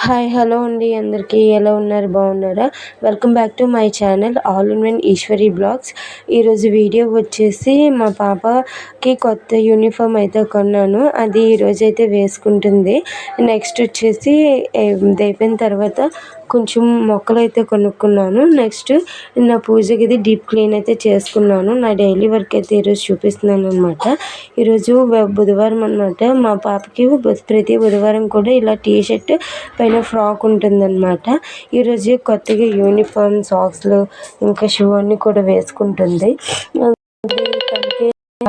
Hi hello అండి అందరికీ ఎలా ఉన్నారు బాగున్నారా? Welcome back to my channel all in one Eshwari blogs. ఈరోజు వీడియో వచ్చేసి మా పాపకి కొత్త యూనిఫామ్ అయితే కొన్నాను. అది ఈరోజు అయితే వేసుకుంటుంది. నెక్స్ట్ వచ్చేసి ఇది అయిపోయిన తర్వాత కొంచెం మొక్కలు అయితే కొనుక్కున్నాను. నెక్స్ట్ నా పూజ గది డీప్ క్లీన్ అయితే చేసుకున్నాను. నా డైలీ వర్క్ అయితే ఈరోజు చూపిస్తున్నాను అనమాట. ఈరోజు బుధవారం అనమాట. మా పాపకి ప్రతి బుధవారం కూడా ఇలా టీషర్ట్ పైన ఫ్రాక్ ఉంటుందన్నమాట. ఈరోజు కొత్తగా యూనిఫామ్, సాక్స్లు ఇంకా షూ అన్నీ కూడా వేసుకుంటుంది.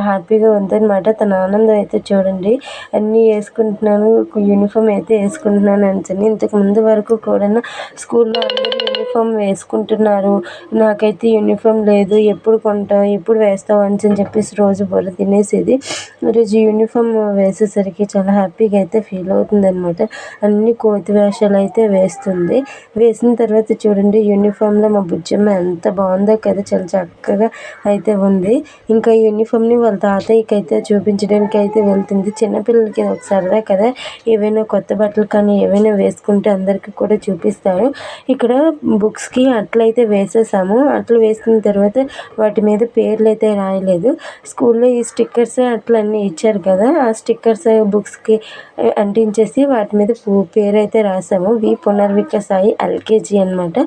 హ్యాపీగా ఉందన్నమాట. తన ఆనందం అయితే చూడండి. అన్నీ వేసుకుంటున్నాను, యూనిఫామ్ అయితే వేసుకుంటున్నాను అని. ఇంతకు ముందు వరకు కూడా స్కూల్లో అందరూ యూనిఫామ్ వేసుకుంటున్నారు, నాకైతే యూనిఫామ్ లేదు, ఎప్పుడు కొంటావు, ఎప్పుడు వేస్తావు అని చెప్పేసి రోజు బుర్ర తినేసేది. ఈరోజు యూనిఫామ్ వేసేసరికి చాలా హ్యాపీగా అయితే ఫీల్ అవుతుంది అనమాట. అన్ని కోతి వేషాలు అయితే వేస్తుంది. వేసిన తర్వాత చూడండి యూనిఫామ్లో మా బుజ్జమ్మ ఎంత బాగుందో కదా, చాలా చక్కగా అయితే ఉంది. ఇంకా యూనిఫామ్ని వాళ్ళ తాతయ్యకి అయితే చూపించడానికి అయితే వెళ్తుంది. చిన్నపిల్లలకి ఒక సరదా కదా, ఏవైనా కొత్త బట్టలు కానీ ఏవైనా వేసుకుంటే అందరికీ కూడా చూపిస్తారు. ఇక్కడ బుక్స్కి అట్లయితే వేసేసాము. అట్లు వేసిన తర్వాత వాటి మీద పేర్లు అయితే రాయలేదు. స్కూల్లో ఈ స్టిక్కర్స్ అట్లన్నీ ఇచ్చారు కదా, ఆ స్టిక్కర్స్ బుక్స్కి అంటించేసి వాటి మీద పేరు అయితే రాసాము. వి పునర్విక సాయి ఎల్కేజీ అనమాట.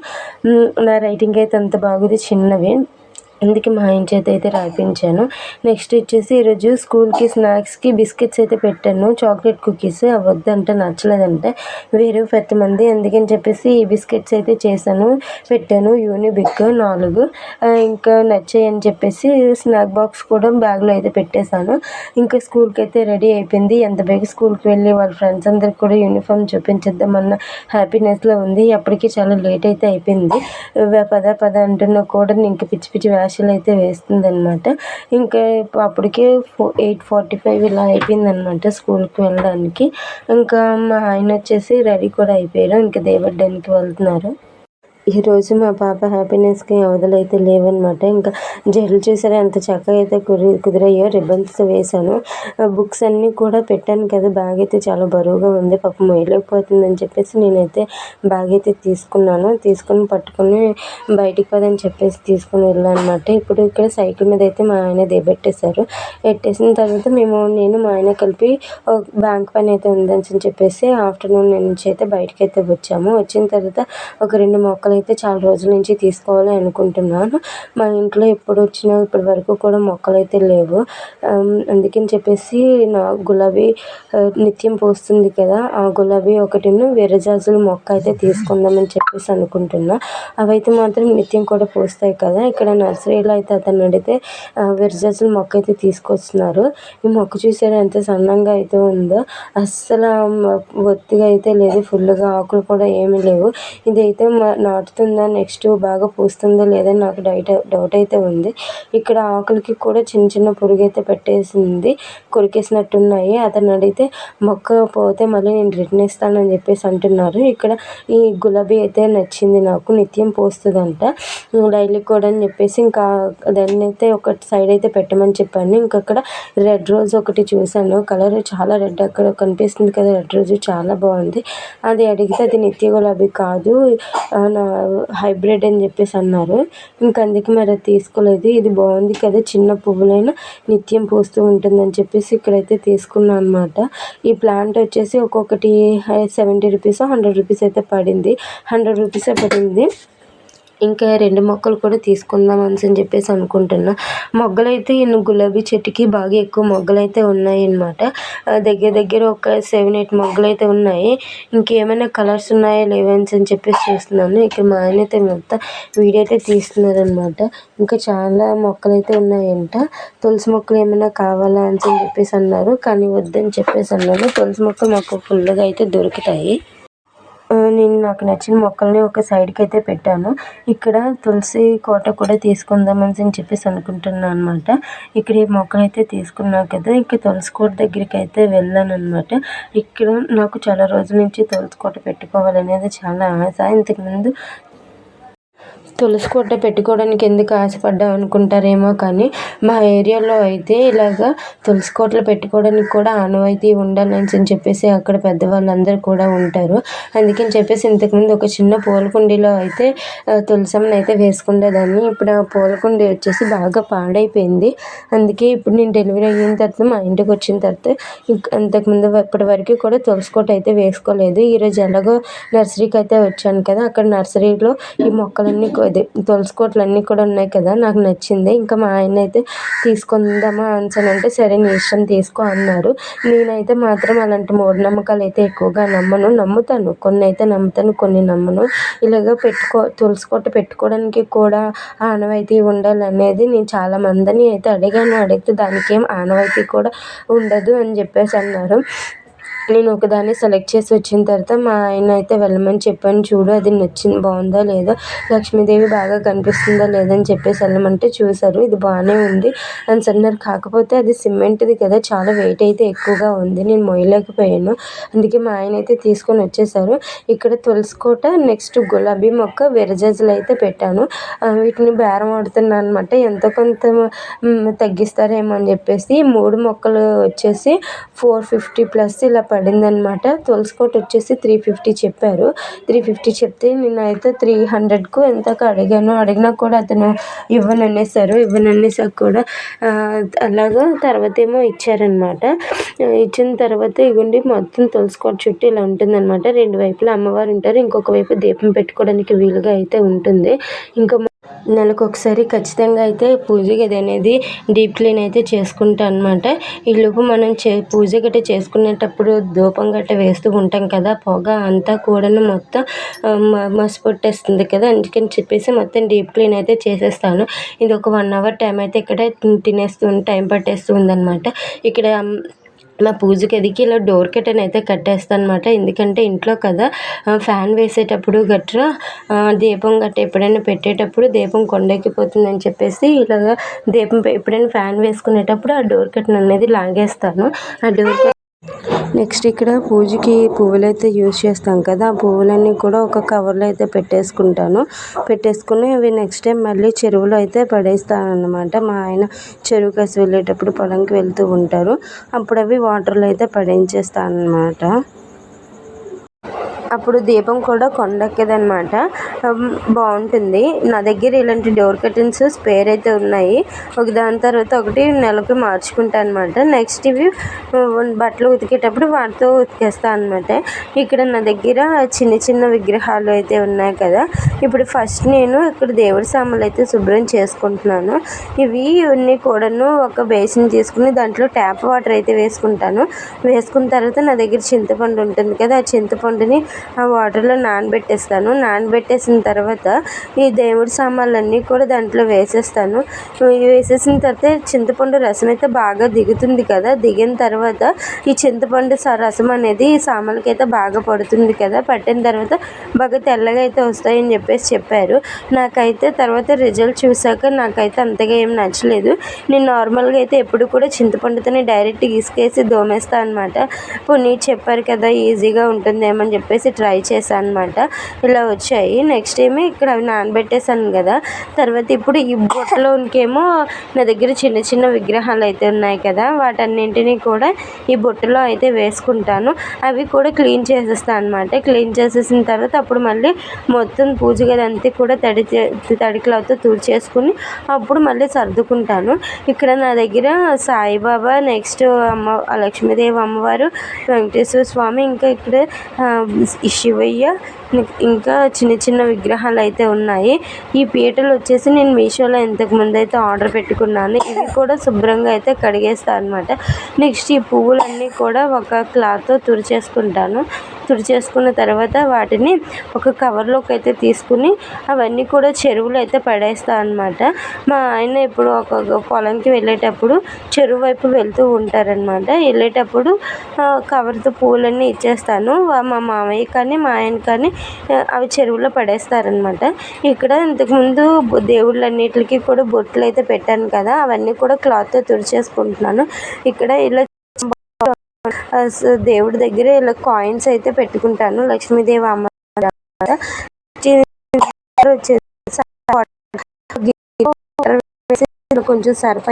నా రైటింగ్ అయితే అంత బాగుంది, చిన్నవి, అందుకే మా ఆయన చేత అయితే రాయించాను. నెక్స్ట్ వచ్చేసి ఈరోజు స్కూల్కి స్నాక్స్కి బిస్కెట్స్ అయితే పెట్టాను. చాక్లెట్ కుకీస్ అవి వద్దంటే, నచ్చలేదంటే వేరే పెట్టమంది. అందుకని చెప్పేసి ఈ బిస్కెట్స్ అయితే చేశాను, పెట్టాను. యూనిబిక్ 4 ఇంకా నచ్చాయి అని చెప్పేసి స్నాక్ బాక్స్ కూడా బ్యాగ్లో అయితే పెట్టేశాను. ఇంకా స్కూల్కి అయితే రెడీ అయిపోయింది. ఎంత బేగా స్కూల్కి వెళ్ళి వాళ్ళ ఫ్రెండ్స్ అందరికి కూడా యూనిఫామ్ చూపించేద్దామన్న హ్యాపీనెస్లో ఉంది. అప్పటికి చాలా లేట్ అయితే అయిపోయింది. పద అంటున్నా కూడా ఇంక పిచ్చి పిచ్చి వేషాలు అయితే వేస్తుంది అనమాట. ఇంకా అప్పటికే 8:45 ఇలా అయిపోయిందనమాట స్కూల్కి వెళ్ళడానికి. ఇంకా మా ఆయన వచ్చేసి రెడీ కూడా అయిపోయారు, ఇంకా దేవడ్డానికి వెళ్తున్నారు. ఈరోజు మా పాప హ్యాపీనెస్కి అవధులైతే లేవన్నమాట. ఇంకా జడలు చూసారా ఎంత చక్కగా అయితే కుదిరాయో, రిబ్బన్స్ వేశాను. బుక్స్ అన్నీ కూడా పెట్టాను కదా, బ్యాగ్ అయితే చాలా బరువుగా ఉంది, పాపం మొయ్యలేకపోతుందని చెప్పేసి నేనైతే బ్యాగ్ అయితే తీసుకుని పట్టుకొని బయటికి పదని చెప్పేసి తీసుకుని వెళ్ళాను అనమాట. ఇప్పుడు ఇక్కడ సైకిల్ మీద అయితే మా ఆయన దిగబెట్టేశారు. పెట్టేసిన తర్వాత నేను మా ఆయన కలిపి బ్యాంక్ పని అయితే ఉందని చెప్పేసి ఆఫ్టర్నూన్ నుంచి అయితే బయటకు అయితే వచ్చాము. వచ్చిన తర్వాత ఒక 2 మొక్కలు అయితే చాలా రోజుల నుంచి తీసుకోవాలి అనుకుంటున్నాను. మా ఇంట్లో ఎప్పుడు వచ్చినా ఇప్పటి వరకు కూడా మొక్కలు అయితే లేవు. అందుకని చెప్పేసి నా గులాబీ నిత్యం పూస్తుంది కదా, ఆ గులాబీ ఒకటిను విరజాజుల మొక్క అయితే తీసుకుందామని చెప్పేసి అనుకుంటున్నా. అవైతే మాత్రం నిత్యం కూడా పూస్తాయి కదా. ఇక్కడ నర్సరీలో అయితే అతను అడిగితే విరజాజుల మొక్క అయితే తీసుకొస్తున్నారు. ఈ మొక్క చూసారా ఎంత సన్నంగా అయితే ఉందో, అస్సలు ఒత్తిగా అయితే లేదు, ఫుల్గా ఆకులు కూడా ఏమీ లేవు. ఇదైతే నాటుతుందా, నెక్స్ట్ బాగా పూస్తుందా లేదని నాకు డౌట్ అయితే ఉంది. ఇక్కడ ఆకులకి కూడా చిన్న చిన్న పురుగు అయితే పెట్టేసింది, కొరికేసినట్టున్నాయి. అతను అడిగితే మొక్క పోతే మళ్ళీ నేను రిటర్న్ ఇస్తానని చెప్పేసి అంటున్నారు. ఇక్కడ ఈ గులాబీ అయితే నచ్చింది నాకు, నిత్యం పోస్తుందంట డైలీ కూడా అని చెప్పేసి ఇంకా దాన్ని అయితే ఒక సైడ్ అయితే పెట్టమని చెప్పాను. ఇంకక్కడ రెడ్ రోజ్ ఒకటి చూశాను, కలర్ చాలా రెడ్ అక్కడ కనిపిస్తుంది కదా, రెడ్ రోజ్ చాలా బాగుంది. అది అడిగితే అది నిత్య గులాబీ కాదు, నా హైబ్రిడ్ అని చెప్పేసి అన్నారు. ఇంక అందుకే మరి అది తీసుకోలేదు. ఇది బాగుంది కదా, చిన్న పువ్వులైనా నిత్యం పూస్తూ ఉంటుందని చెప్పేసి ఇక్కడైతే తీసుకున్నాను అనమాట. ఈ ప్లాంట్ వచ్చేసి ఒక్కొక్కటి 70 రూపీస్ 100 రూపీస్ అయితే పడింది, 100 రూపీసే పడింది. ఇంకా 2 మొక్కలు కూడా తీసుకుందాం అని చెప్పేసి అనుకుంటున్నా. మొగ్గలైతే గులాబీ చెట్టుకి బాగా ఎక్కువ మొగ్గలైతే ఉన్నాయి అన్నమాట. దగ్గర ఒక 7-8 మొగ్గలైతే ఉన్నాయి. ఇంకేమైనా కలర్స్ ఉన్నాయా లేవా అని చెప్పేసి చూస్తున్నాను. ఇక్కడ మా ఆయన అయితే మొత్తం వీడియో అయితే తీస్తున్నారనమాట. ఇంకా చాలా మొక్కలైతే ఉన్నాయంట. తులసి మొక్కలు ఏమైనా కావాలా అని చెప్పేసి అన్నారు, కానీ వద్దని చెప్పేసి అన్నాను. తులసి మొక్కలు మాకు ఫుల్గా అయితే దొరుకుతాయి. నేను నాకు నచ్చిన మొక్కల్ని ఒక సైడ్కి అయితే పెట్టాను. ఇక్కడ తులసి కోట కూడా తీసుకుందామని చెప్పేసి అనుకుంటున్నాను అనమాట. ఇక్కడ ఈ మొక్కలు అయితే తీసుకున్నాను కదా, ఇంకా తులసి కోట దగ్గరికి అయితే వెళ్ళాను అనమాట. ఇక్కడ నాకు చాలా రోజుల నుంచి తులసి కోట పెట్టుకోవాలనేది చాలా ఆశ. ఇంతకుముందు తులసి కోట పెట్టుకోవడానికి ఎందుకు ఆశపడ్డావు అనుకుంటారేమో, కానీ మా ఏరియాలో అయితే ఇలాగా తులసి కోటలు పెట్టుకోవడానికి కూడా ఆనవాయితీ ఉండాలని చెప్పేసి అక్కడ పెద్దవాళ్ళందరూ కూడా ఉంటారు. అందుకని చెప్పేసి ఇంతకుముందు ఒక చిన్న పూల కుండీలో అయితే తులసమ్మని అయితే వేసుకునేదాన్ని. ఇప్పుడు ఆ పూల కుండీ వచ్చేసి బాగా పాడైపోయింది. అందుకే ఇప్పుడు నేను డెలివరీ అయిన తర్వాత మా ఇంటికి వచ్చిన తర్వాత అంతకుముందు ఇప్పటి వరకు కూడా తులసి కోట అయితే వేసుకోలేదు. ఈరోజు ఎలాగో నర్సరీకి అయితే వచ్చాను కదా, అక్కడ నర్సరీలో ఈ మొక్కలన్నీ తులసి కోటలు అన్నీ కూడా ఉన్నాయి కదా, నాకు నచ్చింది. ఇంకా మా ఆయన అయితే తీసుకుందామా అంటే సరే నీ ఇష్టం తీసుకో అన్నారు. నేనైతే మాత్రం అలాంటి మూఢనమ్మకాలు అయితే ఎక్కువగా నమ్ముతాను, కొన్ని అయితే నమ్ముతాను, కొన్ని నమ్మను. ఇలాగ తులసి కోట పెట్టుకోవడానికి కూడా ఆనవాయితీ ఉండాలనేది నేను చాలా మందిని అయితే అడిగాను. అడిగితే దానికి ఏం ఆనవాయితీ కూడా ఉండదు అని చెప్పేసి అన్నారు. నేను ఒకదాన్ని సెలెక్ట్ చేసి వచ్చిన తర్వాత మా ఆయన అయితే వెళ్ళమని చెప్పాను. చూడు అది నచ్చింది, బాగుందా లేదా, లక్ష్మీదేవి బాగా కనిపిస్తుందా లేదని చెప్పేసి వెళ్ళమంటే చూశారు. ఇది బాగానే ఉంది అని అన్నారు. కాకపోతే అది సిమెంట్ది కదా, చాలా వెయిట్ అయితే ఎక్కువగా ఉంది, నేను మోయలేకపోయాను. అందుకే మా ఆయన అయితే తీసుకొని వచ్చేసారు. ఇక్కడ తులసి కోట, నెక్స్ట్ గులాబీ మొక్క, విరజాజులు అయితే పెట్టాను. వీటిని బేరం ఆడుతున్నాను అనమాట. ఎంతో కొంత తగ్గిస్తారేమో అని చెప్పేసి 3 మొక్కలు వచ్చేసి 450+ ఇలా పడిందనమాట. తులసి కోట వచ్చేసి 350 చెప్పారు. 350 చెప్తే నేనైతే 300కు ఎంతకు అడిగాను. అడిగినా కూడా అతను ఇవ్వననేసారు కూడా. అలాగా తర్వాత ఏమో ఇచ్చారనమాట. ఇచ్చిన తర్వాత ఇవ్వండి మొత్తం తులసి కోట చుట్టూ ఇలా ఉంటుందన్నమాట. 2 వైపులా అమ్మవారు ఉంటారు. ఇంకొక వైపు దీపం పెట్టుకోవడానికి వీలుగా అయితే ఉంటుంది. ఇంకా నెలకు ఒకసారి ఖచ్చితంగా అయితే పూజ గది అనేది డీప్ క్లీన్ అయితే చేసుకుంటాను అనమాట. ఈలోపు మనం పూజ గట్ట చేసుకునేటప్పుడు ధూపం గట్ట వేస్తూ ఉంటాం కదా, పొగ అంతా కూడా మొత్తం మసి పట్టేస్తుంది కదా, అందుకని చెప్పేసి మొత్తం డీప్ క్లీన్ అయితే చేసేస్తాను. ఇది ఒక 1 అవర్ టైం అయితే ఇక్కడ టైం పట్టేస్తూ ఉందన్నమాట. ఇక్కడ మా పూజ గదికి ఇలా డోర్ కర్టెన్ అయితే కట్టేస్తాను అనమాట. ఎందుకంటే ఇంట్లో కదా, ఫ్యాన్ వేసేటప్పుడు గట్రా దీపం గట్ట ఎప్పుడైనా పెట్టేటప్పుడు దీపం కొండెక్కిపోతుందని చెప్పేసి ఇలాగా దీపం ఎప్పుడైనా ఫ్యాన్ వేసుకునేటప్పుడు ఆ డోర్ కర్టెన్ అనేది లాగేస్తాను. ఆ డోర్ నెక్స్ట్ ఇక్కడ పూజకి పువ్వులు అయితే యూజ్ చేస్తాం కదా, ఆ పువ్వులన్నీ కూడా ఒక కవర్లో అయితే పెట్టేసుకుని అవి నెక్స్ట్ టైం మళ్ళీ చెరువులో అయితే పడేస్తాను అన్నమాట. మా ఆయన చెరువు కసి వెళ్ళేటప్పుడు పొలంకి వెళ్తూ ఉంటారు, అప్పుడు అవి వాటర్లో అయితే పడేయించేస్తాను అన్నమాట. అప్పుడు దీపం కూడా కొండెక్కదనమాట, బాగుంటుంది. నా దగ్గర ఇలాంటి డోర్ కర్టెన్స్ స్పేర్ అయితే ఉన్నాయి. దాని తర్వాత ఒకటి నెలకి మార్చుకుంటాను అనమాట. నెక్స్ట్ ఇవి బట్టలు ఉతికేటప్పుడు వాటితో ఉతికేస్తాను అనమాట. ఇక్కడ నా దగ్గర చిన్న చిన్న విగ్రహాలు అయితే ఉన్నాయి కదా, ఇప్పుడు ఫస్ట్ నేను ఇక్కడ దేవుడి సామాన్లు అయితే శుభ్రం చేసుకుంటున్నాను. ఇవి అన్నీ కూడాను ఒక బేసిన్ తీసుకుని దాంట్లో ట్యాప్ వాటర్ అయితే వేసుకున్న తర్వాత నా దగ్గర చింతపండు ఉంటుంది కదా, ఆ చింతపండుని ఆ వాటర్లో నానబెట్టేస్తాను. నానబెట్టేసిన తర్వాత ఈ దేవుడి సామాన్లన్నీ కూడా దాంట్లో వేసేస్తాను. వేసేసిన తర్వాత చింతపండు రసం అయితే బాగా దిగుతుంది కదా, దిగిన తర్వాత ఈ చింతపండు రసం అనేది ఈ సామాన్లకి అయితే బాగా పడుతుంది కదా, పట్టిన తర్వాత బాగా తెల్లగా అయితే వస్తాయని చెప్పారు. నాకైతే తర్వాత రిజల్ట్ చూసాక నాకైతే అంతగా ఏం నచ్చలేదు. నేను నార్మల్గా అయితే ఎప్పుడు కూడా చింతపండుతోనే డైరెక్ట్ ఇసుకేసి దోమేస్తాను అనమాట. పునీత్ చెప్పారు కదా ఈజీగా ఉంటుందేమని చెప్పేసి ట్రై చేశాను అనమాట. ఇలా వచ్చాయి. నెక్స్ట్ ఏమో ఇక్కడ అవి నానబెట్టేసాను కదా, తర్వాత ఇప్పుడు ఈ బుట్టలోనికేమో నా దగ్గర చిన్న చిన్న విగ్రహాలు అయితే ఉన్నాయి కదా, వాటన్నింటినీ కూడా ఈ బుట్టలో అయితే వేసుకుంటాను. అవి కూడా క్లీన్ చేసేస్తాను అనమాట. క్లీన్ చేసేసిన తర్వాత అప్పుడు మళ్ళీ మొత్తం పూజ గది అంతా కూడా తడి క్లాత్తో తుడిచేసుకుని అప్పుడు మళ్ళీ సర్దుకుంటాను. ఇక్కడ నా దగ్గర సాయిబాబా, నెక్స్ట్ లక్ష్మీదేవి అమ్మవారు, వెంకటేశ్వర స్వామి, ఇంకా ఇక్కడ శివయ్య, ఇంకా చిన్న చిన్న విగ్రహాలు అయితే ఉన్నాయి. ఈ పీటలు వచ్చేసి నేను మీషోలో ఇంతకుముందు అయితే ఆర్డర్ పెట్టుకున్నాను. ఇవి కూడా శుభ్రంగా అయితే కడిగేస్తాను అనమాట. నెక్స్ట్ ఈ పువ్వులన్నీ కూడా ఒక క్లాత్తో తుడిచేసుకున్న తర్వాత వాటిని ఒక కవర్లోకి అయితే తీసుకుని అవన్నీ కూడా చెరువులో అయితే పడేస్తాను అనమాట. మా ఆయన ఇప్పుడు ఒక పొలంకి వెళ్ళేటప్పుడు చెరువు వైపు వెళ్తూ ఉంటారనమాట. వెళ్ళేటప్పుడు కవర్తో పూలన్నీ ఇచ్చేస్తాను. మా మామయ్య కానీ మా ఆయన కానీ అవి చెరువులో పడేస్తారనమాట. ఇక్కడ ఇంతకుముందు దేవుళ్ళన్నిటికీ కూడా బొట్లు అయితే పెట్టాను కదా, అవన్నీ కూడా క్లాత్తో తుడిచేసుకుంటున్నాను. ఇక్కడ ఇలా దేవుడి దగ్గర ఇలా కాయిన్స్ అయితే పెట్టుకుంటాను. లక్ష్మీదేవి అమ్మ వచ్చేసి కొంచెం సర్ఫ్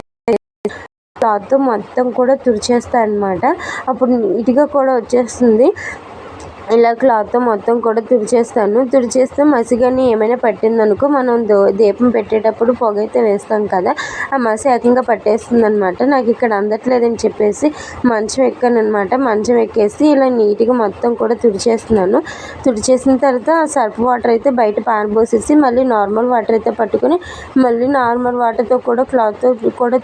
క్లాత్తో మొత్తం కూడా తుడిచేస్తాను అనమాట. అప్పుడు నీట్గా కూడా వచ్చేస్తుంది. ఇలా క్లాత్తో మొత్తం కూడా తుడిచేస్తే మసిగాని ఏమైనా పట్టిందనుకో మనం దీపం పెట్టేటప్పుడు పొగ అయితే వేస్తాం కదా, ఆ మసి ఏకంగా పట్టేస్తుంది అనమాట. నాకు ఇక్కడ అందట్లేదని చెప్పేసి మంచం ఎక్కానమాట. మంచం ఎక్కేసి ఇలా నీట్గా మొత్తం కూడా తుడిచేసిన తర్వాత సర్ఫ్ వాటర్ అయితే బయట పారబోసేసి మళ్ళీ నార్మల్ వాటర్ అయితే పట్టుకొని మళ్ళీ నార్మల్ వాటర్తో కూడా క్లాత్తో కూడా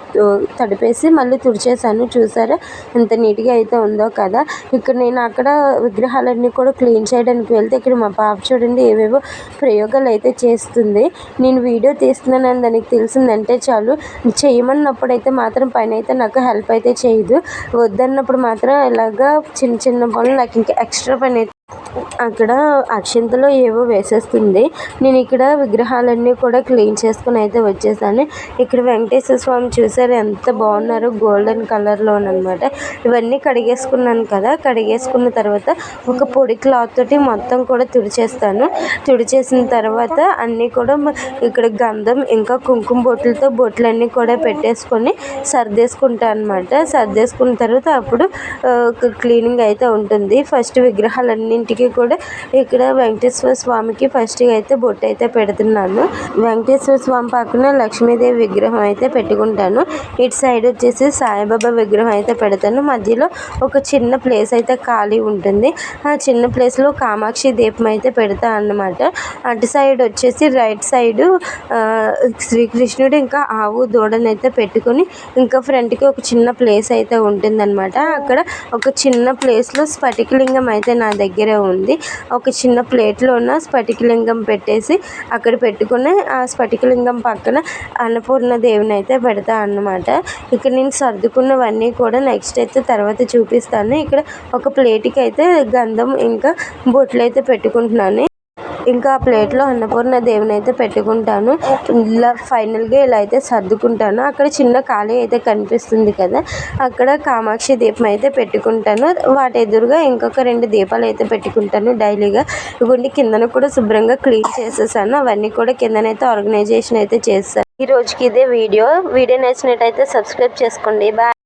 తడిపేసి మళ్ళీ తుడిచేసాను. చూసారా ఎంత నీట్గా అయితే ఉందో కదా. ఇక్కడ నేను అక్కడ విగ్రహాలన్నీ కూడా క్లీన్ చేయడానికి వెళ్తే ఇక్కడ మా పాప చూడండి ఏవేవో ప్రయోగాలు అయితే చేస్తుంది. నేను వీడియో తీస్తున్నానని దానికి తెలిసిందంటే చాలు, చేయమన్నప్పుడైతే మాత్రం పని అయితే నాకు హెల్ప్ అయితే చేయదు, వద్దన్నప్పుడు మాత్రం ఇలాగా చిన్న చిన్న పనులు నాకు ఇంకా ఎక్స్ట్రా పని అయితే అక్కడ అక్షింతలో ఏవో వేసేస్తుంది. నేను ఇక్కడ విగ్రహాలన్నీ కూడా క్లీన్ చేసుకుని అయితే వచ్చేసాను. ఇక్కడ వెంకటేశ్వర స్వామి చూసారు ఎంత బాగున్నారో, గోల్డెన్ కలర్లోనమాట. ఇవన్నీ కడిగేసుకున్నాను కదా, కడిగేసుకున్న తర్వాత ఒక పొడి క్లాత్ తోటి మొత్తం కూడా తుడిచేసిన తర్వాత అన్నీ కూడా ఇక్కడ గంధం ఇంకా కుంకుమ బొట్లన్నీ కూడా పెట్టేసుకొని సర్దేసుకుంటాను అనమాట. సర్దేసుకున్న తర్వాత అప్పుడు క్లీనింగ్ అయితే ఉంటుంది. ఫస్ట్ విగ్రహాలన్నింటికి కూడా ఇక్కడ వెంకటేశ్వర స్వామికి ఫస్ట్ అయితే బొట్టు అయితే పెడుతున్నాను. వెంకటేశ్వర స్వామి పక్కన లక్ష్మీదేవి విగ్రహం అయితే పెట్టుకుంటాను. ఇటు సైడ్ వచ్చేసి సాయిబాబా విగ్రహం అయితే పెడతాను. మధ్యలో ఒక చిన్న ప్లేస్ అయితే ఖాళీ ఉంటుంది. ఆ చిన్న ప్లేస్లో కామాక్షి దీపం అయితే పెడతా అన్నమాట. అటు సైడ్ వచ్చేసి రైట్ సైడ్ శ్రీకృష్ణుడు ఇంకా ఆవు దూడని అయితే పెట్టుకొని ఇంకా ఫ్రంట్కి ఒక చిన్న ప్లేస్ అయితే ఉంటుందన్నమాట. అక్కడ ఒక చిన్న ప్లేస్లో స్ఫటికలింగం అయితే నా దగ్గర ఉంది. ఒక చిన్న ప్లేట్లో ఉన్న స్ఫటికలింగం పెట్టేసి అక్కడ పెట్టుకుని ఆ స్ఫటికలింగం పక్కన అన్నపూర్ణ దేవుని అయితే పెడతా అన్నమాట. ఇక్కడ నేను సర్దుకున్నవన్నీ కూడా నెక్స్ట్ అయితే తర్వాత చూపిస్తాను. ఇక్కడ ఒక ప్లేట్కి అయితే గంధం ఇంకా బొట్లు అయితే పెట్టుకుంటున్నాను. ఇంకా ఆ ప్లేట్లో అన్నపూర్ణ దేవుని అయితే పెట్టుకుంటాను. ఇలా ఫైనల్గా ఇలా అయితే సర్దుకుంటాను. అక్కడ చిన్న ఖాళీ అయితే కనిపిస్తుంది కదా, అక్కడ కామాక్షి దీపం అయితే పెట్టుకుంటాను. వాటి ఎదురుగా ఇంకొక 2 దీపాలు అయితే పెట్టుకుంటాను డైలీగా. ఇవన్నీ కిందన కూడా శుభ్రంగా క్లీన్ చేసేసాను. అవన్నీ కూడా కిందనైతే ఆర్గనైజేషన్ అయితే చేస్తాను. ఈ రోజుకి ఇదే వీడియో నచ్చినట్టయితే సబ్స్క్రైబ్ చేసుకోండి. బాయ్.